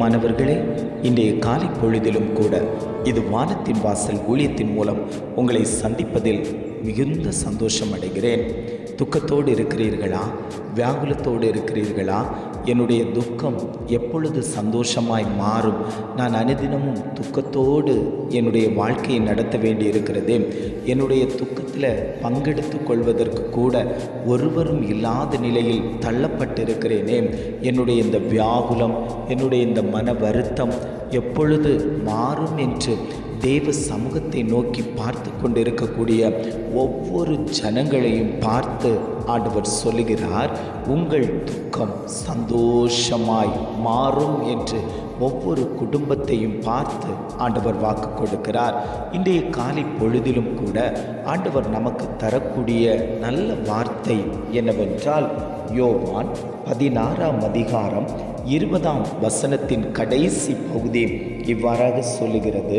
பிரியமானவர்களே, இன்றைய காலை பொழுதிலும் கூட இது வானத்தின் வாசல் ஊழியத்தின் மூலம் உங்களை சந்திப்பதில் மிகுந்த சந்தோஷம் அடைகிறேன். துக்கத்தோடு இருக்கிறீர்களா? வியாகுலத்தோடு இருக்கிறீர்களா? என்னுடைய துக்கம் எப்பொழுது சந்தோஷமாய் மாறும்? நான் அனுதினமும் துக்கத்தோடு என்னுடைய வாழ்க்கையை நடத்த வேண்டி இருக்கிறது. என்னுடைய துக்கத்தில் பங்கெடுத்து கொள்வதற்கு கூட ஒருவரும் இல்லாத நிலையில் தள்ளப்பட்டிருக்கிறேனே. என்னுடைய இந்த வியாகுலம், என்னுடைய இந்த மன வருத்தம் எப்பொழுது மாறும் என்று தேவ சமூகத்தை நோக்கி பார்த்து கொண்டிருக்கக்கூடிய ஒவ்வொரு ஜனங்களையும் பார்த்து ஆண்டவர் சொல்லுகிறார், உங்கள் துக்கம் சந்தோஷமாய் மாறும் என்று ஒவ்வொரு குடும்பத்தையும் பார்த்து ஆண்டவர் வாக்கு கொடுக்கிறார். இன்றைய காலை பொழுதிலும் கூட ஆண்டவர் நமக்கு தரக்கூடிய நல்ல வார்த்தை என்னவென்றால், யோவான் 16ஆம் அதிகாரம் 20ஆம் வசனத்தின் கடைசி பகுதி இவ்வாறாக சொல்லுகிறது,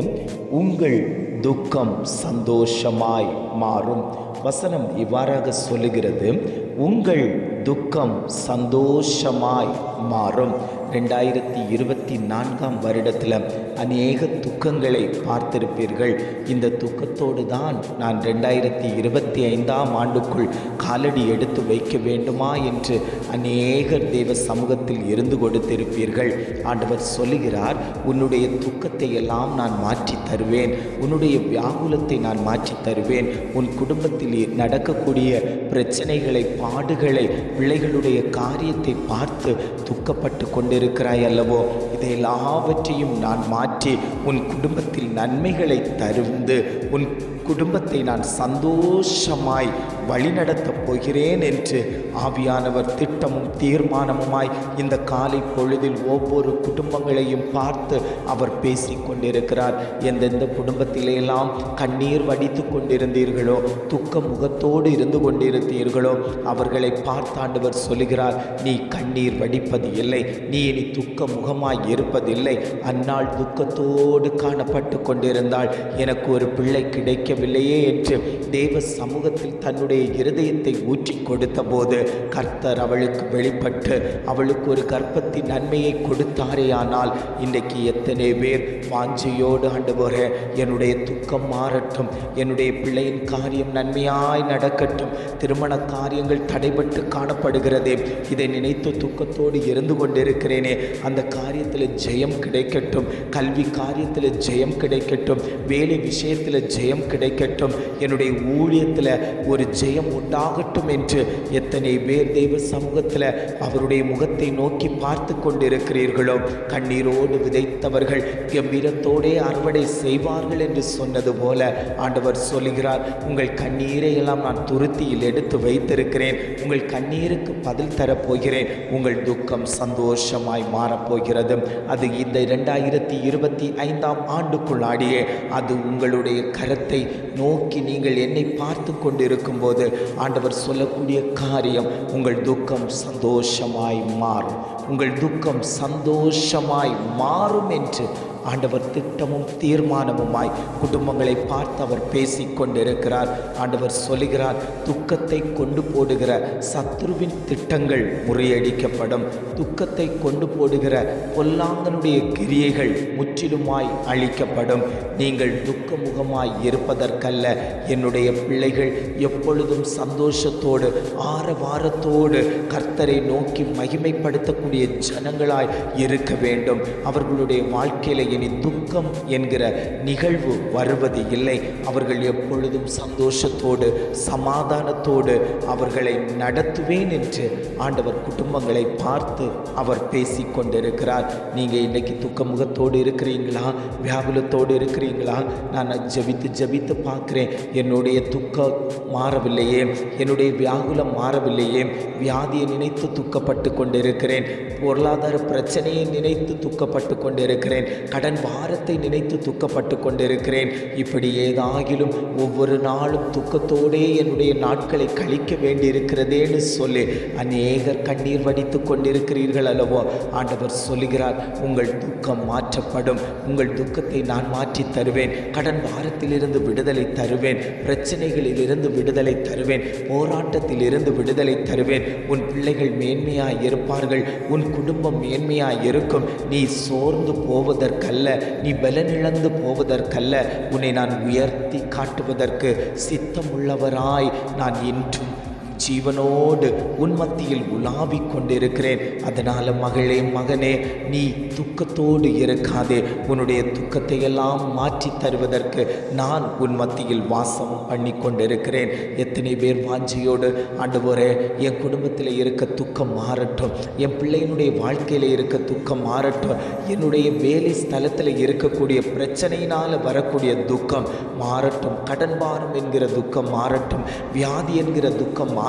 உங்கள் துக்கம் சந்தோஷமாய் மாறும். வசனம் இவ்வாறாக சொல்லுகிறது, உங்கள் துக்கம் சந்தோஷமாய் மாறும். 2024ஆம் வருடத்தில் அநேக துக்கங்களை பார்த்திருப்பீர்கள். இந்த துக்கத்தோடு தான் நான் 2025ஆம் ஆண்டுக்குள் காலடி எடுத்து வைக்க வேண்டுமா என்று அநேகர் தேவ சமூகத்தில் இருந்து கொடுத்திருப்பீர்கள். ஆண்டவர் சொல்லுகிறார், உன்னுடைய துக்கத்தை எல்லாம் நான் மாற்றி தருவேன், உன்னுடைய வியாகுலத்தை நான் மாற்றி தருவேன். உன் குடும்பத்தில் நடக்கக்கூடிய பிரச்சனைகளை, பாடுகளை, பிள்ளைகளுடைய காரியத்தை பார்த்து துக்கப்பட்டு கொண்டிருக்கிறாய் அல்லவோ, இதை எல்லாவற்றையும் நான் மாற்றி உன் குடும்பத்தில் நன்மைகளை தருந்து உன் குடும்பத்தை நான் சந்தோஷமாய் வழிநடத்தப் போகிறேன் என்று ஆவியானவர் திட்டமும் தீர்மானமுமாய் இந்த காலை பொழுதில் ஒவ்வொரு குடும்பங்களையும் பார்த்து அவர் பேசி கொண்டிருக்கிறார். எந்தெந்த குடும்பத்திலெல்லாம் கண்ணீர் வடித்து கொண்டிருந்தீர்களோ, துக்க முகத்தோடு இருந்து கொண்டிருந்தீர்களோ, அவர்களை பார்த்தாண்டவர் சொல்லுகிறார், நீ கண்ணீர் வடிப்பது இல்லை, நீ இனி துக்க முகமாய் இருப்பதில்லை. அந்நாள் துக்கத்தோடு காணப்பட்டு கொண்டிருந்தாள், எனக்கு ஒரு பிள்ளை கிடைக்கவில்லையே என்று தேவ சமூகத்தில் தன்னுடைய இருதயத்தை ஊற்றி கொடுத்த போது கர்த்தர் அவளுக்கு வெளிப்பட்டு அவளுக்கு ஒரு கர்ப்பத்தின் நன்மையை கொடுத்தாரே. ஆனால் இன்றைக்கு எத்தனை பேர் வாஞ்சையோடு, ஆண்டவரே என்னுடைய துக்கம் மாறட்டும், என்னுடைய பிள்ளையின் காரியம் நன்மையாய் நடக்கட்டும், திருமண காரியங்கள் தடைபட்டு காணப்படுகிறதே, இதை நினைத்து துக்கத்தோடு இருந்து கொண்டிருக்கிறேனே, அந்த காரியத்தில் ஜெயம் கிடைக்கட்டும், கல்வி காரியத்தில் ஜெயம் கிடைக்கட்டும், வேலை விஷயத்தில் ஜெயம் கிடைக்கட்டும், என்னுடைய ஊழியத்தில் ஒரு ஜெயம் உண்டாகட்டும் என்று எத்தனை பேர் தெய்வ சமூகத்தில் அவருடைய முகத்தை நோக்கி பார்த்து கொண்டிருக்கிறீர்களோ. கண்ணீரோடு விதைத்தவர்கள் கம்பீரத்தோடே அறுவடை செய்வார்கள் என்று சொன்னது போல ஆண்டவர் சொல்லுகிறார், உங்கள் கண்ணீரை எல்லாம் நான் துருத்தியில் எடுத்து வைத்திருக்கிறேன், உங்கள் கண்ணீருக்கு பதில் தரப்போகிறேன், உங்கள் துக்கம் சந்தோஷமாய் மாறப்போகிறது. அது இந்த 2025ஆம் ஆண்டுக்குள்ளாடியே அது உங்களுடைய கரத்தை நோக்கி நீங்கள் என்னை பார்த்து கொண்டிருக்கும் போது ஆண்டவர் சொல்லக்கூடிய காரியம், உங்கள் துக்கம் சந்தோஷமாய் மாறும், உங்கள் துக்கம் சந்தோஷமாய் மாறும் என்று ஆண்டவர் திட்டமும் தீர்மானமுமாய் குடும்பங்களை பார்த்து அவர் பேசி கொண்டிருக்கிறார். ஆண்டவர் சொல்லுகிறார், துக்கத்தை கொண்டு போடுகிற சத்ருவின் திட்டங்கள் முறியடிக்கப்படும், துக்கத்தை கொண்டு போடுகிற பொல்லாங்கனுடைய கிரியைகள் முற்றிலுமாய் அழிக்கப்படும். நீங்கள் துக்கமுகமாய் இருப்பதற்கல்ல, என்னுடைய பிள்ளைகள் எப்பொழுதும் சந்தோஷத்தோடு ஆரவாரத்தோடு கர்த்தரை நோக்கி மகிமைப்படுத்தக்கூடிய ஜனங்களாய் இருக்க வேண்டும். அவர்களுடைய வாழ்க்கையில இனி துக்கம் என்கிற நிகழ்வு வருவது இல்லை. அவர்கள் எப்பொழுதும் சந்தோஷத்தோடு சமாதானத்தோடு அவர்களை நடத்துவேன் என்று ஆண்டவர் குடும்பங்களை பார்த்து அவர் பேசி கொண்டிருக்கிறார். நீங்கள் இன்னைக்கு துக்க முகத்தோடு இருக்கிறீங்களா? வியாகுலத்தோடு இருக்கிறீங்களா? நான் ஜபித்து பார்க்குறேன், என்னுடைய துக்கம் மாறவில்லையே, என்னுடைய வியாகுலம் மாறவில்லையே, வியாதியை நினைத்து துக்கப்பட்டு கொண்டிருக்கிறேன், பொருளாதார பிரச்சனையை நினைத்து துக்கப்பட்டு கொண்டிருக்கிறேன், கடன் பாரத்தை நினைத்து துக்கப்பட்டு கொண்டிருக்கிறேன். இப்படி ஏதாகிலும் ஒவ்வொரு நாளும் துக்கத்தோடே என்னுடைய நாட்களை கழிக்க வேண்டியிருக்கிறதேன்னு சொல்லி அநேகர் கண்ணீர் வடித்து கொண்டிருக்கிறீர்கள் அல்லவோ. ஆண்டவர் சொல்லுகிறார், உங்கள் துக்கம் மாற்றப்படும், உங்கள் துக்கத்தை நான் மாற்றி தருவேன், கடன் பாரத்திலிருந்து விடுதலை தருவேன், பிரச்சனைகளிலிருந்து விடுதலை தருவேன், போராட்டத்தில் இருந்து விடுதலை தருவேன். உன் பிள்ளைகள் மேன்மையாய் இருப்பார்கள், உன் குடும்பம் மேன்மையாய் இருக்கும். நீ சோர்ந்து போவதற்கல்ல, நீ பலனிழந்து போவதற்கல்ல, உன்னை நான் உயர்த்தி காட்டுவதற்கு சித்தமுள்ளவராய் நான் இன்றும் ஜீவனோடு உன் மத்தியில் உலாவிக் கொண்டிருக்கிறேன். அதனால் மகளே, மகனே, நீ துக்கத்தோடு இருக்காதே. உன்னுடைய துக்கத்தை எல்லாம் மாற்றி தருவதற்கு நான் உன் மத்தியில் வாசம் பண்ணி கொண்டிருக்கிறேன். எத்தனை பேர் வாஞ்சியோடு, ஆண்டவரே, என் குடும்பத்தில் இருக்க துக்கம் மாறட்டும், என் பிள்ளையினுடைய வாழ்க்கையில் இருக்க துக்கம் மாறட்டும், என்னுடைய வேலை ஸ்தலத்தில் இருக்கக்கூடிய பிரச்சனையினால் வரக்கூடிய துக்கம் மாறட்டும், கடன் பாரம் என்கிற துக்கம் மாறட்டும், வியாதி என்கிற துக்கம் மாறட்டும்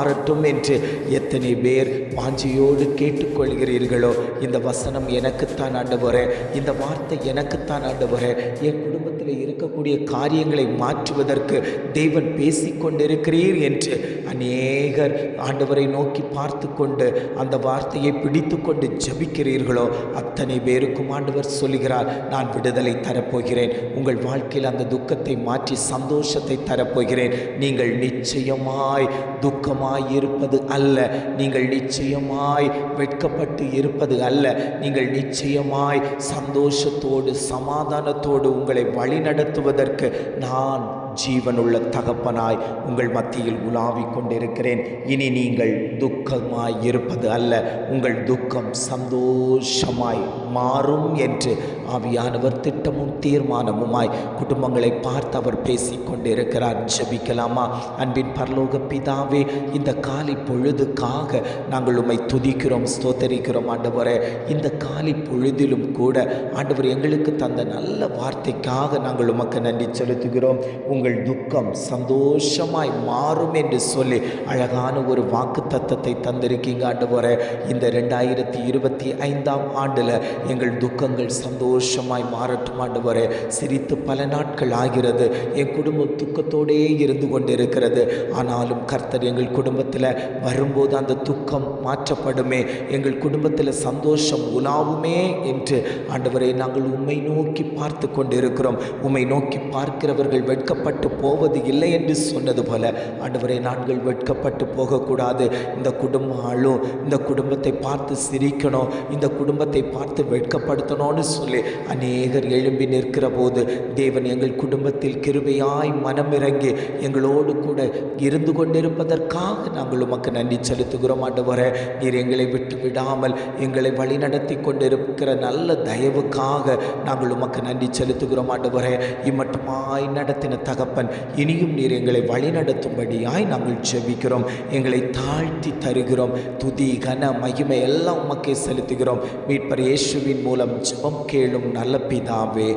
என்று எத்தனை பேர் வாஞ்சியோடு கேட்டுக்கொள்கிறீர்களோ, இந்த வசனம் எனக்குத்தான் ஆண்டவரே, இந்த வார்த்தை எனக்குத்தான் ஆண்டவரே, என் குடும்பத்தில் இருக்கக்கூடிய காரியங்களை மாற்றுவதற்கு தேவன் பேசிக்கொண்டிருக்கிறீர் என்று அநேகர் ஆண்டவரை நோக்கி பார்த்து கொண்டு அந்த வார்த்தையை பிடித்து கொண்டு ஜபிக்கிறீர்களோ, அத்தனை பேருக்கும் ஆண்டவர் சொல்லுகிறார், நான் விடுதலை தரப்போகிறேன். உங்கள் வாழ்க்கையில் அந்த துக்கத்தை மாற்றி சந்தோஷத்தை தரப்போகிறேன். நீங்கள் நிச்சயமாய் துக்கமாய் இருப்பது அல்ல, நீங்கள் நிச்சயமாய் வெட்கப்பட்டு இருப்பது அல்ல, நீங்கள் நிச்சயமாய் சந்தோஷத்தோடு சமாதானத்தோடு உங்களை வழிநடத்துவதற்கு நான் ஜீவனுள்ள தகப்பனாய் உங்கள் மத்தியில் உலாவிக் கொண்டிருக்கிறேன். இனி நீங்கள் துக்கமாய் இருப்பது அல்ல, உங்கள் துக்கம் சந்தோஷமாய் மாறும் என்று ஆவியானவர் திட்டமும் தீர்மானமுமாய் குடும்பங்களை பார்த்து அவர் பேசிக்கொண்டிருக்கிறார். ஜெபிக்கலாமா? அன்பின் பரலோக பிதாவே, இந்த காலை பொழுதுக்காக நாங்கள் உம்மை துதிக்கிறோம், ஸ்தோத்தரிக்கிறோம். ஆண்டவரே, இந்த காலை பொழுதிலும் கூட ஆண்டவர் எங்களுக்கு தந்த நல்ல வார்த்தைக்காக நாங்கள் உமக்கு நன்றி செலுத்துகிறோம். உங்கள் துக்கம் சந்தோஷமாய் மாறும் என்று சொல்லி அழகான ஒரு வாக்கு தத்தத்தை தந்திருக்கீங்க ஆண்டவரே. இந்த 2025ஆம் ஆண்டில் எங்கள் துக்கங்கள் சந்தோஷமாய் மாறட்டும் ஆண்டவரே. சிரித்து பல நாட்கள் ஆகிறது, என் குடும்பம் துக்கத்தோடே இருந்து கொண்டிருக்கிறது. ஆனாலும் கர்த்தர் எங்கள் குடும்பத்தில் வரும்போது அந்த துக்கம் மாற்றப்படுமே, எங்கள் குடும்பத்தில் சந்தோஷம் உலாவுமே என்று ஆண்டவரை நாங்கள் உம்மை நோக்கி பார்த்து கொண்டிருக்கிறோம். உம்மை நோக்கி பார்க்கிறவர்கள் வெட்கப்பட்டு போவது இல்லை என்று சொன்னது போல ஆண்டவரை, நாங்கள் வெட்கப்பட்டு போகக்கூடாது. இந்த குடும்பம் ஆளும், இந்த குடும்பத்தை பார்த்து சிரிக்கணும், இந்த குடும்பத்தை பார்த்து வெட்கப்படுத்தணும்னு சொல்லி அநேகர் எழும்பி நிற்கிற போது தேவன் எங்கள் குடும்பத்தில் கிருபையாய் மனமிறங்கி எங்களோடு கூட இருந்து கொண்டிருப்பதற்காக நாங்கள் உமக்கு நன்றி செலுத்துகிறோம். ஆண்டவரே, நீர் எங்களை விட்டு விடாமல் எங்களை வழிநடத்தி கொண்டிருக்கிற நல்ல தயவுக்காக நாங்கள் உமக்கு நன்றி செலுத்துகிறோம். ஆண்டவரே, இம்மட்டுமாய் நடத்தின தகப்பன், இனியும் நீர் எங்களை வழிநடத்தும்படியாய் நாங்கள் ஜெபிக்கிறோம். எங்களை தாழ்த்தி தருகிறோம். துதி கன மகிமை எல்லாம் உமக்கே செலுத்துகிறோம். மீட்பர் இயேசுவின் மூலம் ஜெபம் கேளும் நல்ல பிதாவே.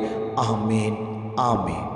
ஆமேன், ஆமேன்.